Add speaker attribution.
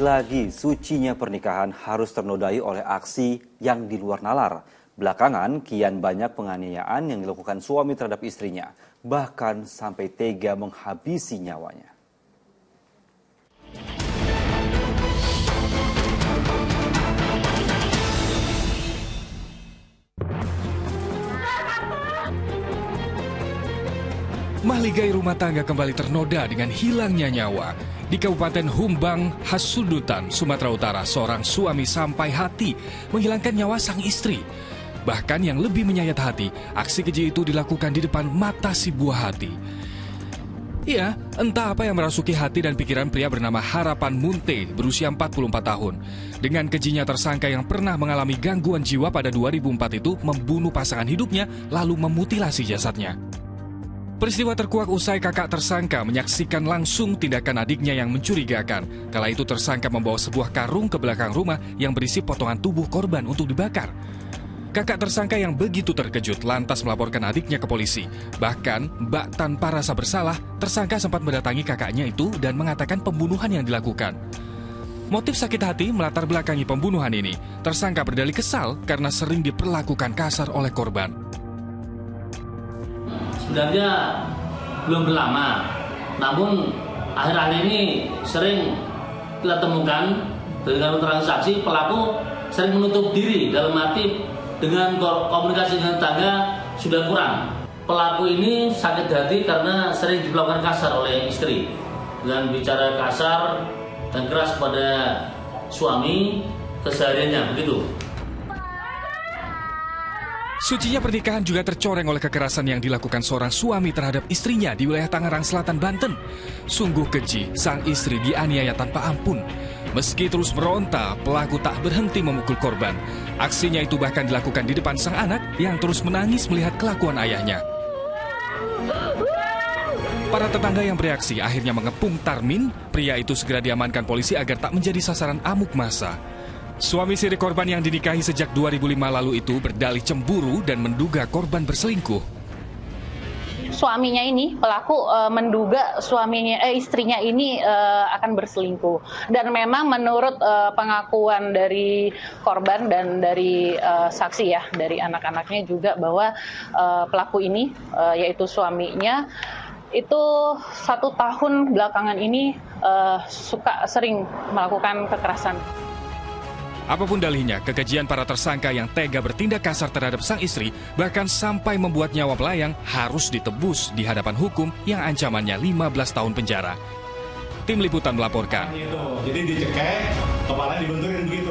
Speaker 1: Lagi sucinya pernikahan harus ternodai oleh aksi yang di luar nalar. Belakangan kian banyak penganiayaan yang dilakukan suami terhadap istrinya, bahkan sampai tega menghabisi nyawanya.
Speaker 2: Mahligai rumah tangga kembali ternoda dengan hilangnya nyawa. Di Kabupaten Humbang, Hasudutan, Sumatera Utara, seorang suami sampai hati menghilangkan nyawa sang istri. Bahkan yang lebih menyayat hati, aksi keji itu dilakukan di depan mata si buah hati. Ya, entah apa yang merasuki hati dan pikiran pria bernama Harapan Munte berusia 44 tahun. Dengan kejinya tersangka yang pernah mengalami gangguan jiwa pada 2004 itu membunuh pasangan hidupnya lalu memutilasi jasadnya. Peristiwa terkuak usai kakak tersangka menyaksikan langsung tindakan adiknya yang mencurigakan. Kala itu tersangka membawa sebuah karung ke belakang rumah yang berisi potongan tubuh korban untuk dibakar. Kakak tersangka yang begitu terkejut lantas melaporkan adiknya ke polisi. Bahkan, bak tanpa rasa bersalah, tersangka sempat mendatangi kakaknya itu dan mengatakan pembunuhan yang dilakukan. Motif sakit hati melatar belakangi pembunuhan ini. Tersangka berdalih kesal karena sering diperlakukan kasar oleh korban.
Speaker 3: Sebenarnya belum berlama, namun akhir-akhir ini sering kita temukan dengan transaksi pelaku sering menutup diri dalam arti dengan komunikasi dengan tetangga sudah kurang. Pelaku ini sakit hati karena sering diperlakukan kasar oleh istri dengan bicara kasar dan keras pada suami kesehariannya begitu.
Speaker 2: Sucinya pernikahan juga tercoreng oleh kekerasan yang dilakukan seorang suami terhadap istrinya di wilayah Tangerang Selatan, Banten. Sungguh keji, sang istri dianiaya tanpa ampun. Meski terus meronta, pelaku tak berhenti memukul korban. Aksinya itu bahkan dilakukan di depan sang anak yang terus menangis melihat kelakuan ayahnya. Para tetangga yang bereaksi akhirnya mengepung Tarmin. Pria itu segera diamankan polisi agar tak menjadi sasaran amuk massa. Suami siri korban yang dinikahi sejak 2005 lalu itu berdalih cemburu dan menduga korban berselingkuh.
Speaker 4: Suaminya ini, pelaku menduga istrinya ini akan berselingkuh. Dan memang menurut pengakuan dari korban dan dari saksi ya, dari anak-anaknya juga bahwa pelaku ini, yaitu suaminya, itu 1 tahun belakangan ini sering melakukan kekerasan.
Speaker 2: Apapun dalihnya, kekejian para tersangka yang tega bertindak kasar terhadap sang istri bahkan sampai membuat nyawa pelayang harus ditebus di hadapan hukum yang ancamannya 15 tahun penjara. Tim Liputan melaporkan.
Speaker 5: Jadi dicekek, kepalanya dibenturin begitu.